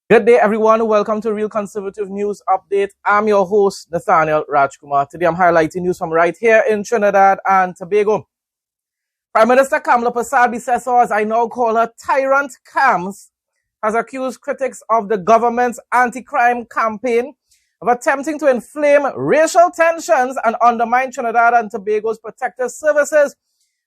Good day, everyone. Welcome to Real Conservative News Update. I'm your host, Nathaniel Rajkumar. Today, I'm highlighting news from right here in Trinidad and Tobago. Prime Minister Kamla Persad, as I now call her, Tyrant Kams, has accused critics of the government's anti-crime campaign of attempting to inflame racial tensions and undermine Trinidad and Tobago's protective services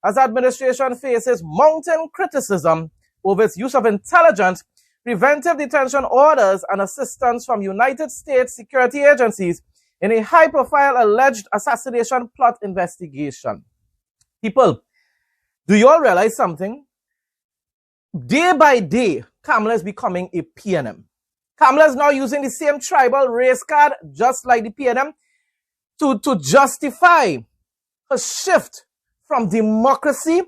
as the administration faces mounting criticism over its use of intelligence, preventive detention orders, and assistance from United States security agencies in a high-profile alleged assassination plot investigation. People, do you all realize something? Day by day, Kamla is becoming a PNM. Kamla is now using the same tribal race card, just like the PNM, to justify her shift from democracy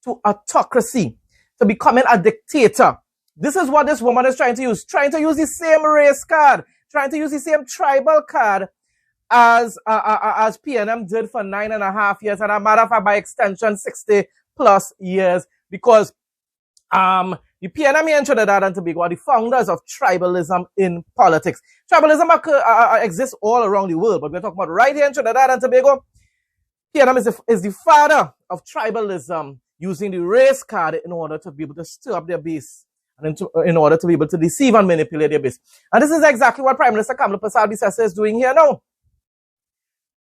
to autocracy, to becoming a dictator. This is what this woman is trying to use the same race card, trying to use the same tribal card as PNM did for 9.5 years, and a matter of fact, by extension, 60 plus years, because the PNM here in Trinidad and Tobago are the founders of tribalism in politics. Tribalism exists all around the world, but we're talking about right here in Trinidad and Tobago. PNM is the father of tribalism, using the race card in order to be able to stir up their base, and in order to be able to deceive and manipulate their base. And this is exactly what Prime Minister Kamla Persad is doing here now.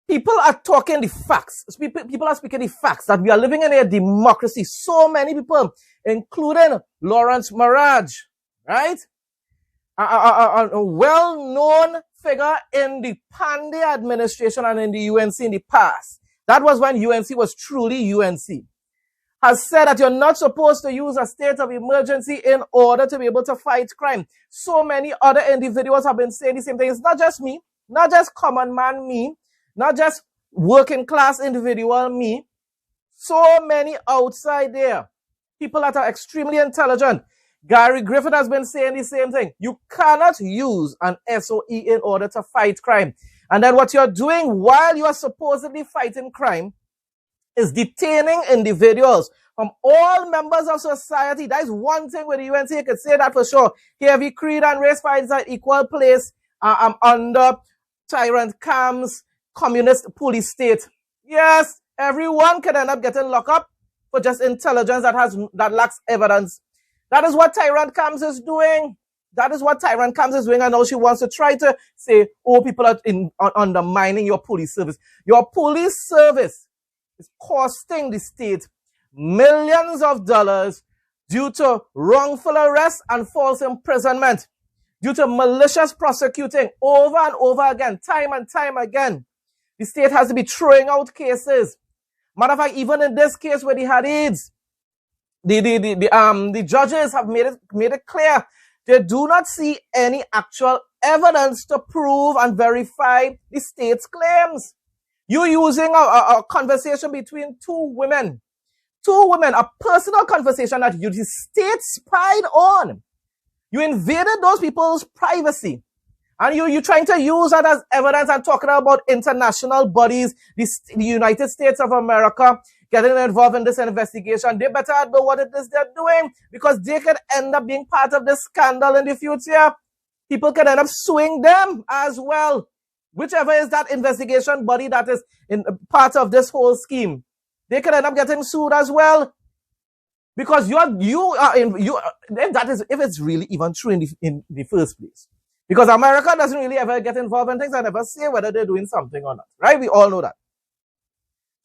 People are talking the facts. People are speaking the facts that we are living in a democracy. So many people, including Lawrence Maraj, right? A well-known figure in the Pandey administration and in the UNC in the past. That was when UNC was truly UNC. Has said that you're not supposed to use a state of emergency in order to be able to fight crime. So many other individuals have been saying the same thing. It's not just me, not just common man me, not just working class individual me. So many outside there, people that are extremely intelligent. Gary Griffith has been saying the same thing. You cannot use an SOE in order to fight crime. And then what you're doing while you are supposedly fighting crime is detaining individuals from all members of society. That is one thing with the UNC, you could say that for sure. Here, we creed and race fights at equal place under Tyrant Kams' communist police state. Yes, everyone can end up getting locked up for just intelligence that lacks evidence. That is what Tyrant Kams is doing. That is what Tyrant Kams is doing, and now she wants to try to say, oh, people are undermining your police service. Your police service is costing the state millions of dollars due to wrongful arrest and false imprisonment, due to malicious prosecuting over and over again, time and time again. The state has to be throwing out cases. Matter of fact, even in this case where they had AIDS, the judges have made it clear they do not see any actual evidence to prove and verify the state's claims. You're using a conversation between two women, a personal conversation that the state spied on. You invaded those people's privacy, and you're trying to use that as evidence and talking about international bodies, the United States of America, getting involved in this investigation. They better know what it is they're doing, because they could end up being part of this scandal in the future. People can end up suing them as well. Whichever is that investigation body that is in part of this whole scheme, they can end up getting sued as well, because if it's really even true in the first place, because America doesn't really ever get involved in things and never say whether they're doing something or not, right? We all know that.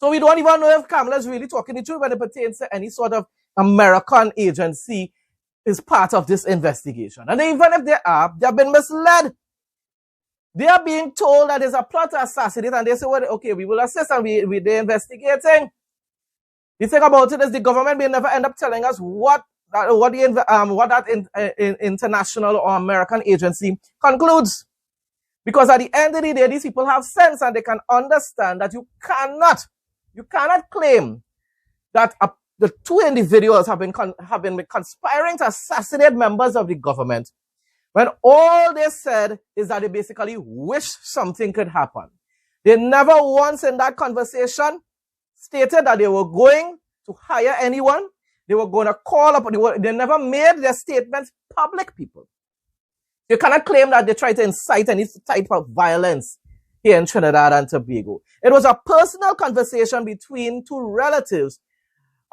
So we don't even know if Kamla is really talking the truth when it pertains to any sort of American agency is part of this investigation. And even if they have been misled. They are being told that there's a plot to assassinate, and they say, well, okay, we will assist and they're investigating. The thing about it is the government may never end up telling us what that international or American agency concludes. Because at the end of the day, these people have sense and they can understand that you cannot claim that the two individuals have been conspiring to assassinate members of the government, when all they said is that they basically wish something could happen. They never once in that conversation stated that they were going to hire anyone. They were going to call up. They never made their statements public, people. You cannot claim that they try to incite any type of violence here in Trinidad and Tobago. It was a personal conversation between two relatives.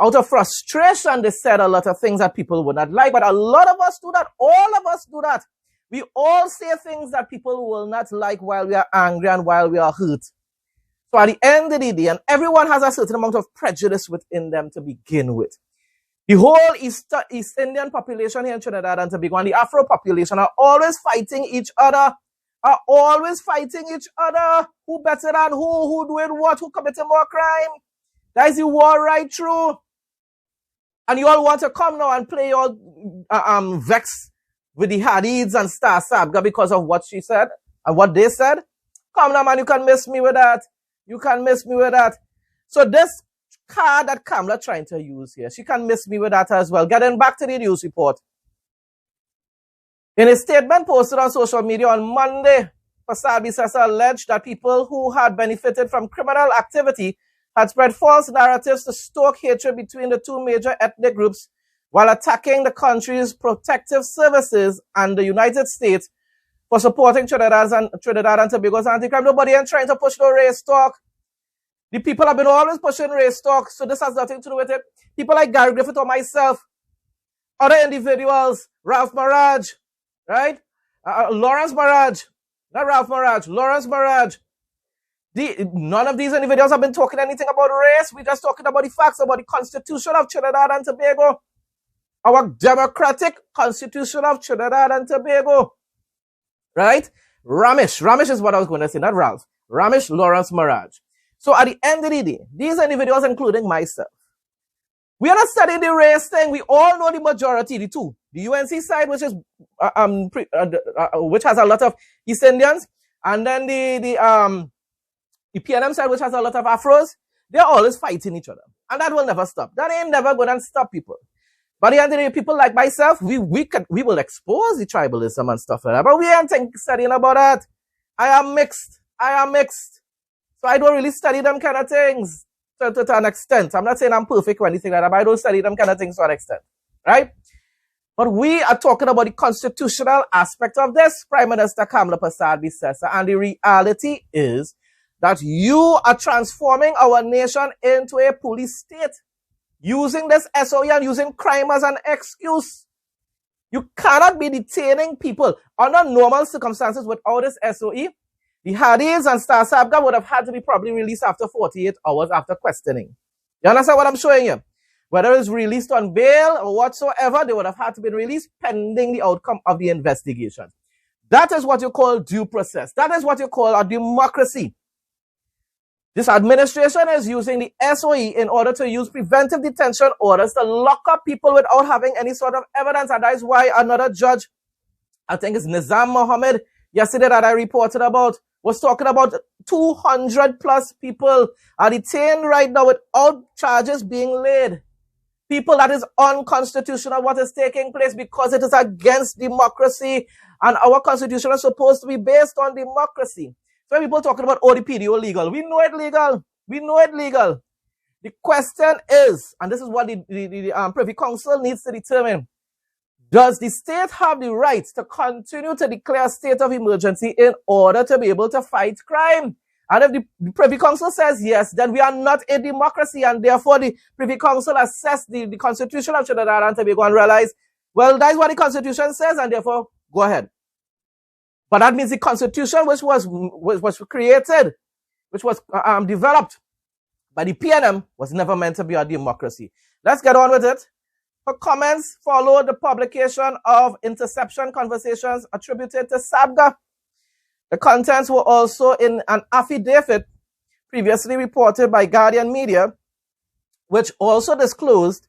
Out of frustration, they said a lot of things that people would not like, but a lot of us do that. All of us do that. We all say things that people will not like while we are angry and while we are hurt. So at the end of the day, and everyone has a certain amount of prejudice within them to begin with. The whole East Indian population here in Trinidad and Tobago and the Afro population are always fighting each other. Who better than who doing what, who committing more crime. That is the war right through. And you all want to come now and play your vex with the Hadids and Star Sabga because of what she said and what they said. Come now, man, you can miss me with that. You can miss me with that. So this card that Kamla trying to use here, she can miss me with that as well. Getting back to the news report. In a statement posted on social media on Monday, Prasad Bisesa alleged that people who had benefited from criminal activity had spread false narratives to stoke hatred between the two major ethnic groups while attacking the country's protective services and the United States for supporting Trinidad and Tobago's anti-crime. Nobody ain't trying to push no race talk. The people have been always pushing race talk, so this has nothing to do with it. People like Gary Griffith or myself, other individuals, Ralph Maraj, right? Lawrence Maraj, not Ralph Maraj, Lawrence Maraj. None of these individuals have been talking anything about race. We're just talking about the facts, about the Constitution of Trinidad and Tobago. Our democratic Constitution of Trinidad and Tobago. Right? Ramesh is what I was going to say, not Ralph. Ramesh Lawrence Maraj. So at the end of the day, these individuals, including myself, we are not studying the race thing. We all know the majority, the two. The UNC side, which is which has a lot of East Indians, and then the PNM side, which has a lot of Afros. They're always fighting each other, and that will never stop. That ain't never going to stop people. But at the end of the day, people like myself, we will expose the tribalism and stuff like that. But we ain't studying about that. I am mixed. So I don't really study them kind of things to an extent. I'm not saying I'm perfect or anything like that, but I don't study them kind of things to an extent. Right? But we are talking about the constitutional aspect of this, Prime Minister Kamla Prasad Bisesa. And the reality is that you are transforming our nation into a police state, using this SOE and using crime as an excuse. You cannot be detaining people under normal circumstances without this SOE. The Hadids and Star Sabga would have had to be probably released after 48 hours after questioning. You understand what I'm showing you? Whether it's released on bail or whatsoever, they would have had to be released pending the outcome of the investigation. That is what you call due process. That is what you call a democracy. This administration is using the SOE in order to use preventive detention orders to lock up people without having any sort of evidence. And that is why another judge, I think it's Nizam Mohammed, yesterday that I reported about, was talking about 200 plus people are detained right now without charges being laid. People, that is unconstitutional what is taking place because it is against democracy, and our constitution is supposed to be based on democracy. So when people talking about the PDO legal, we know it legal. We know it legal. The question is, and this is what the Privy Council needs to determine, does the state have the right to continue to declare a state of emergency in order to be able to fight crime? And if the Privy Council says yes, then we are not a democracy, and therefore the Privy Council assess the Constitution of Trinidad and Tobago and realize, well, that is what the Constitution says, and therefore go ahead. But that means the Constitution which was created, which was developed by the PNM, was never meant to be a democracy. Let's get on with it. Her comments followed the publication of interception conversations attributed to Sabga. The contents were also in an affidavit previously reported by Guardian Media, which also disclosed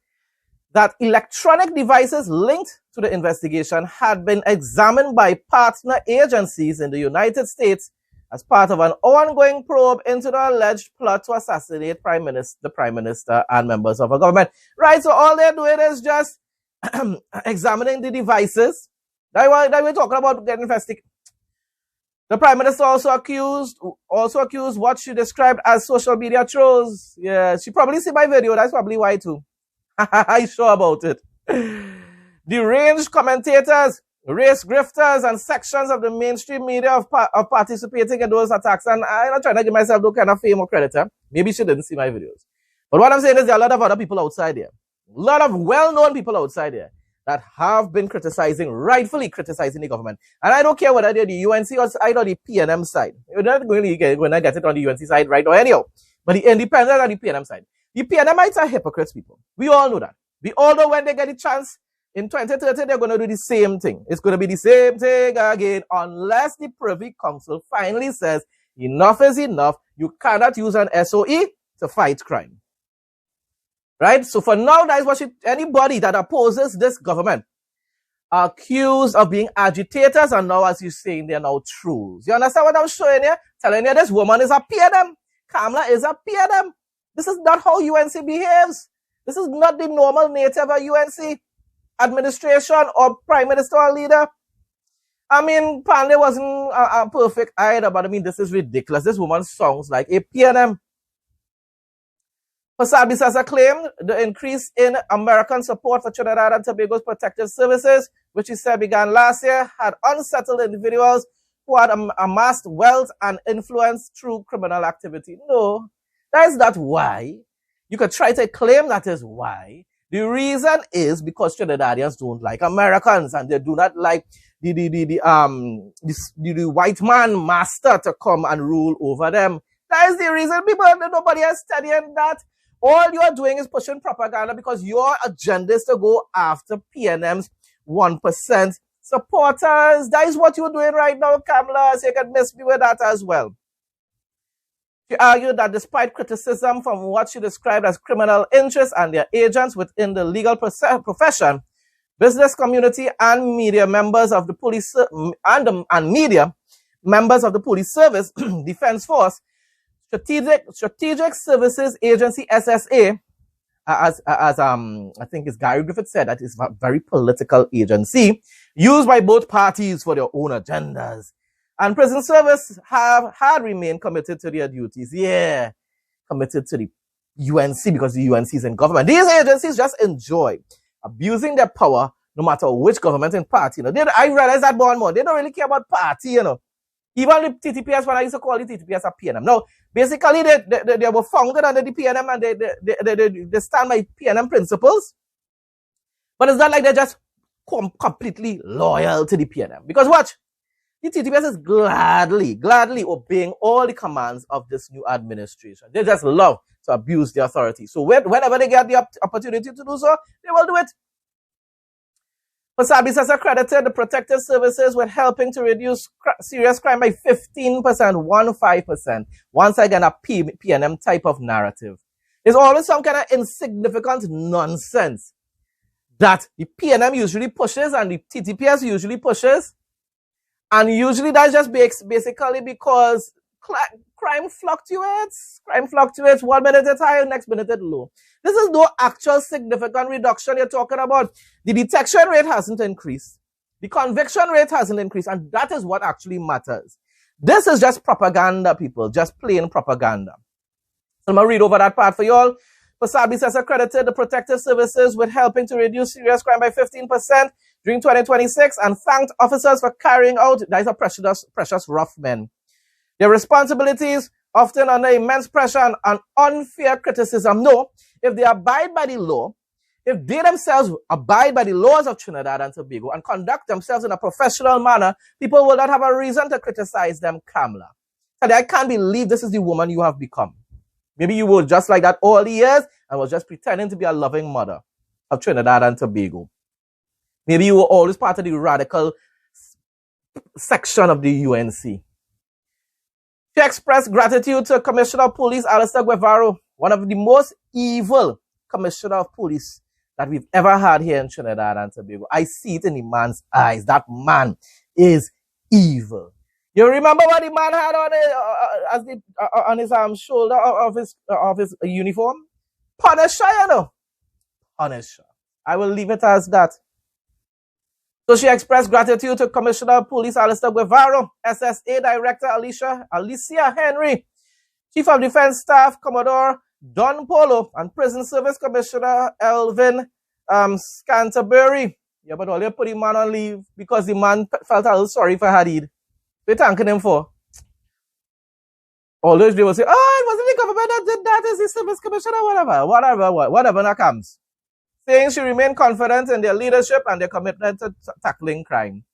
that electronic devices linked to the investigation had been examined by partner agencies in the United States as part of an ongoing probe into the alleged plot to assassinate the Prime Minister and members of a government. Right, so all they're doing is just examining the devices. That we're talking about getting investigated. The Prime Minister also accused what she described as social media trolls. Yeah, she probably see my video. That's probably why too. I'm sure about it. Deranged commentators race grifters and sections of the mainstream media of participating in those attacks. And I'm not trying to give myself no kind of fame or credit. Maybe she didn't see my videos. But what I'm saying is there are a lot of other people outside there. A lot of well-known people outside there that have been rightfully criticizing the government. And I don't care whether they're the UNC side or the PNM side. You're not going to get it on the UNC side right now anyhow. But the independent and the PNM side. The PNMites are hypocrites, people. We all know that. We all know when they get a chance in 2030, they're going to do the same thing. It's going to be the same thing again unless the Privy Council finally says enough is enough. You cannot use an SOE to fight crime. Right? So for now, that is what anybody that opposes this government are accused of being agitators, and now, as you're saying, they're now trolls. You understand what I'm showing you? Telling you this woman is a PNM. Kamla is a PNM. This is not how UNC behaves. This is not the normal nature of a UNC administration or prime minister or leader. I mean, Pandey wasn't a perfect either, but I mean, this is ridiculous. This woman sounds like a PNM. Pasabi Sasa claimed the increase in American support for Trinidad and Tobago's protective services, which he said began last year, had unsettled individuals who had amassed wealth and influence through criminal activity. No, that is not why. You could try to claim that is why. The reason is because Trinidadians don't like Americans and they do not like the white man master to come and rule over them. That is the reason. People, nobody is studying that. All you are doing is pushing propaganda because your agenda is to go after PNM's 1% supporters. That is what you're doing right now, Kamla, so you can miss me with that as well. She argued that despite criticism from what she described as criminal interests and their agents within the legal profession, business community and media members of the police and media members of the police service, defense force, Strategic Services Agency SSA, as I think as Gary Griffith said, that is a very political agency used by both parties for their own agendas. And prison service had remained committed to their duties. Yeah, committed to the UNC because the UNC is in government. These agencies just enjoy abusing their power no matter which government and party. You know, I realize that more and more. They don't really care about party, you know. Even the TTPS, when I used to call the TTPS a PNM. Now, basically, they were founded under the PNM and they stand by PNM principles. But it's not like they're just completely loyal to the PNM. Because watch, the TTPS is gladly obeying all the commands of this new administration. They just love to abuse the authority. So whenever they get the opportunity to do so, they will do it. Pasabis has accredited the protective services with helping to reduce serious crime by 15%, 15%. Once again, a PNM type of narrative. There's always some kind of insignificant nonsense that the PNM usually pushes and the TTPS usually pushes. And usually that's just basically because crime fluctuates. Crime fluctuates 1 minute it's high, next minute it's low. This is no actual significant reduction you're talking about. The detection rate hasn't increased. The conviction rate hasn't increased. And that is what actually matters. This is just propaganda, people. Just plain propaganda. So I'm going to read over that part for you all. Pasabis has accredited the protective services with helping to reduce serious crime by 15% during 2026 and thanked officers for carrying out, these are precious rough men, their responsibilities, often under immense pressure and unfair criticism. No, if they abide by the law, if they themselves abide by the laws of Trinidad and Tobago and conduct themselves in a professional manner, people will not have a reason to criticize them, Kamla. And I can't believe this is the woman you have become. Maybe you were just like that all the years and was just pretending to be a loving mother of Trinidad and Tobago. Maybe you were always part of the radical section of the UNC. She expressed gratitude to Commissioner of Police Alistair Guevara, one of the most evil commissioner of police that we've ever had here in Trinidad and Tobago. I see it in the man's eyes. That man is evil. You remember what the man had on his shoulder of his uniform? Punisher, you know. Punisher. I will leave it as that. So she expressed gratitude to Commissioner of Police Alistair Guevara, SSA Director Alicia Henry, Chief of Defense Staff Commodore Don Polo, and Prison Service Commissioner Elvin Scanterbury. Yeah, but all you put the man on leave because the man felt a little sorry for Hadid. What are you thanking him for? Although they will say, oh, it wasn't the government that did that, it's the service commissioner, whatever that comes. Saying she remained confident in their leadership and their commitment to tackling crime.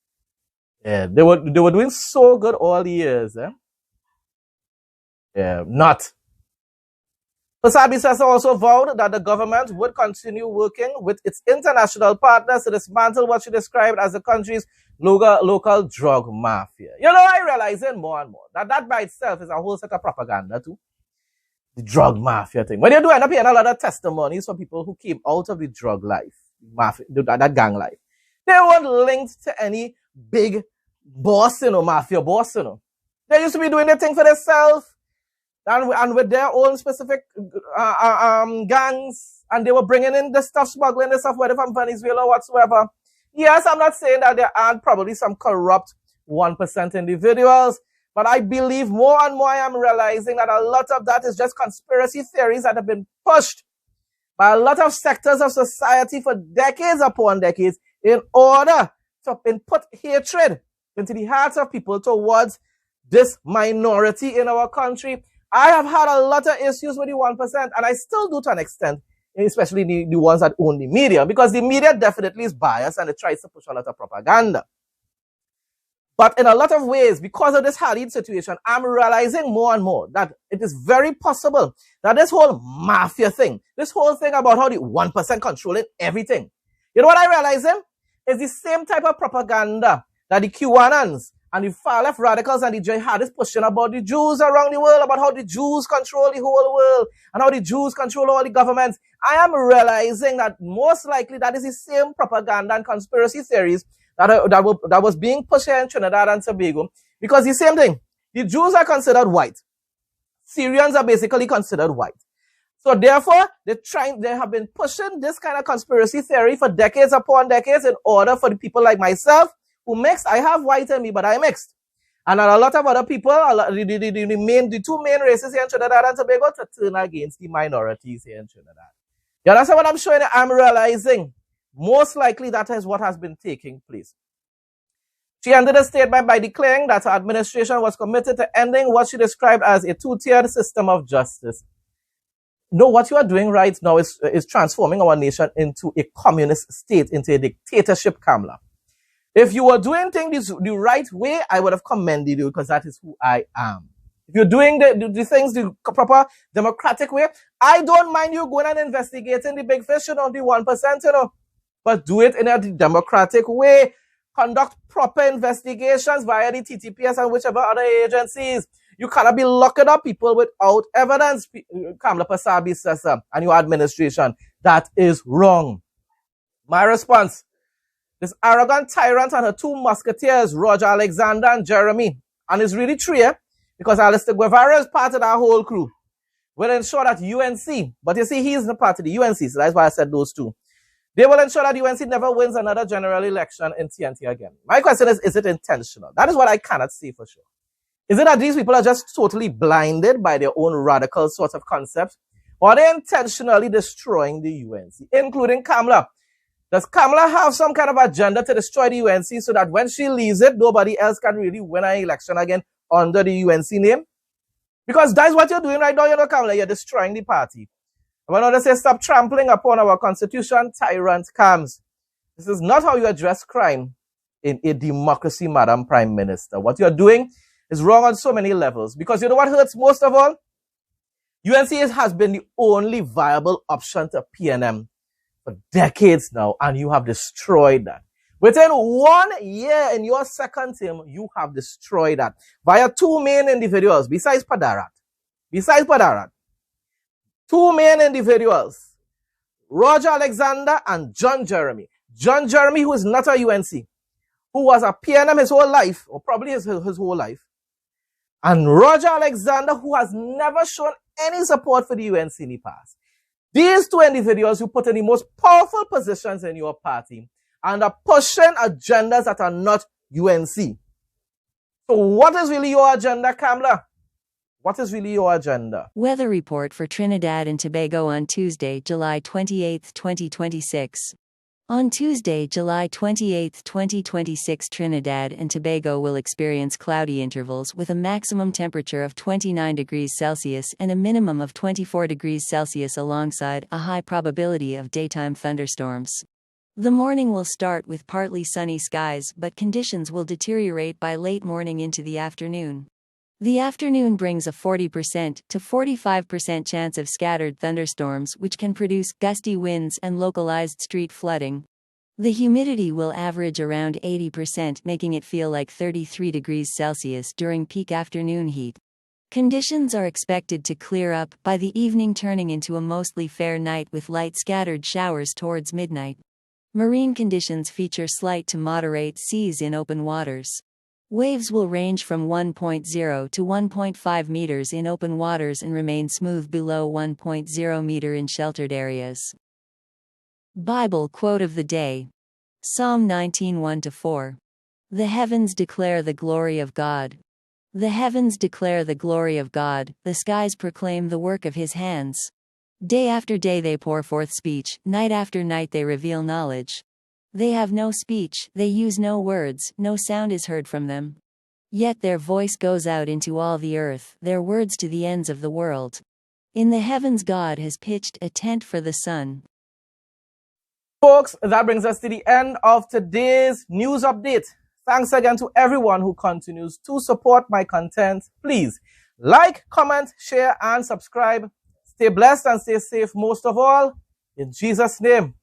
Yeah, they were doing so good all the years. Yeah, not. Pasabi-Sessa also vowed that the government would continue working with its international partners to dismantle what she described as the country's local drug mafia. You know, I realizing more and more that by itself is a whole set of propaganda too. The drug mafia thing. When you do end up hearing a lot of testimonies from people who came out of the drug life, mafia, that gang life, they weren't linked to any big boss, mafia boss, They used to be doing their thing for themselves. And with their own specific gangs, and they were bringing in the stuff, smuggling the stuff, whether from Venezuela or whatsoever. Yes, I'm not saying that there aren't probably some corrupt 1% individuals, but I believe more and more I am realizing that a lot of that is just conspiracy theories that have been pushed by a lot of sectors of society for decades upon decades in order to input hatred into the hearts of people towards this minority in our country. I have had a lot of issues with the 1%, and I still do to an extent, especially the ones that own the media, because the media definitely is biased and it tries to push a lot of propaganda. But in a lot of ways, because of this Hadid situation, I'm realizing more and more that it is very possible that this whole mafia thing, this whole thing about how the 1% controlling everything, you know what I realize is the same type of propaganda that the QAnons and the far-left radicals and the jihadists pushing about the Jews around the world, about how the Jews control the whole world, and how the Jews control all the governments. I am realizing that most likely that is the same propaganda and conspiracy theories that was being pushed here in Trinidad and Tobago, because the same thing, the Jews are considered white. Syrians are basically considered white. So therefore, they have been pushing this kind of conspiracy theory for decades upon decades in order for the people like myself, who mixed. I have white in me, but I mixed. And a lot of other people, the two main races here in Trinidad and Tobago, to turn against the minorities here in Trinidad. You understand what I'm showing you? I'm realizing most likely that is what has been taking place. She ended the statement by declaring that her administration was committed to ending what she described as a two-tiered system of justice. No, what you are doing right now is transforming our nation into a communist state, into a dictatorship, Kamla. If you were doing things the right way, I would have commended you because that is who I am. If you're doing the things the proper democratic way, I don't mind you going and investigating the big fish, the 1%, but do it in a democratic way. Conduct proper investigations via the TTPS and whichever other agencies. You cannot be locking up people without evidence, Kamla Pasabi-Sessa and your administration. That is wrong. My response: this arrogant tyrant and her two musketeers, Roger Alexander and Jeremy, and it's really three, because Alistair Guevara is part of that whole crew, will ensure that UNC, but you see, he's not part of the UNC, so that's why I said those two. They will ensure that UNC never wins another general election in TNT again. My question is it intentional? That is what I cannot say for sure. Is it that these people are just totally blinded by their own radical sort of concepts, or are they intentionally destroying the UNC, including Kamla? Does Kamla have some kind of agenda to destroy the UNC so that when she leaves it, nobody else can really win an election again under the UNC name? Because that's what you're doing right now, Kamla. You're destroying the party. When others say stop trampling upon our constitution, tyrant comes. This is not how you address crime in a democracy, Madam Prime Minister. What you're doing is wrong on so many levels. Because you know what hurts most of all? UNC has been the only viable option to PNM for decades now, and you have destroyed that. Within 1 year in your second term, you have destroyed that via two main individuals, besides Padarat. Two main individuals, Roger Alexander and John Jeremy. John Jeremy, who is not a UNC, who was a PNM his whole life, or probably his whole life. And Roger Alexander, who has never shown any support for the UNC in the past. These two individuals who put in the most powerful positions in your party and are pushing agendas that are not UNC. So what is really your agenda, Kamla? What is really your agenda? Weather report for Trinidad and Tobago on Tuesday, July 28, 2026. On Tuesday, July 28, 2026, Trinidad and Tobago will experience cloudy intervals with a maximum temperature of 29 degrees Celsius and a minimum of 24 degrees Celsius alongside a high probability of daytime thunderstorms. The morning will start with partly sunny skies, but conditions will deteriorate by late morning into the afternoon. The afternoon brings a 40% to 45% chance of scattered thunderstorms, which can produce gusty winds and localized street flooding. The humidity will average around 80%, making it feel like 33 degrees Celsius during peak afternoon heat. Conditions are expected to clear up by the evening, turning into a mostly fair night with light scattered showers towards midnight. Marine conditions feature slight to moderate seas in open waters. Waves will range from 1.0 to 1.5 meters in open waters and remain smooth below 1.0 meter in sheltered areas. Bible quote of the day. Psalm 19:1-4. The heavens declare the glory of God. The heavens declare the glory of God, the skies proclaim the work of his hands. Day after day they pour forth speech, night after night they reveal knowledge. They have no speech, they use no words, no sound is heard from them. Yet their voice goes out into all the earth, their words to the ends of the world. In the heavens God has pitched a tent for the sun. Folks, that brings us to the end of today's news update. Thanks again to everyone who continues to support my content. Please like, comment, share, and subscribe. Stay blessed and stay safe most of all. In Jesus' name.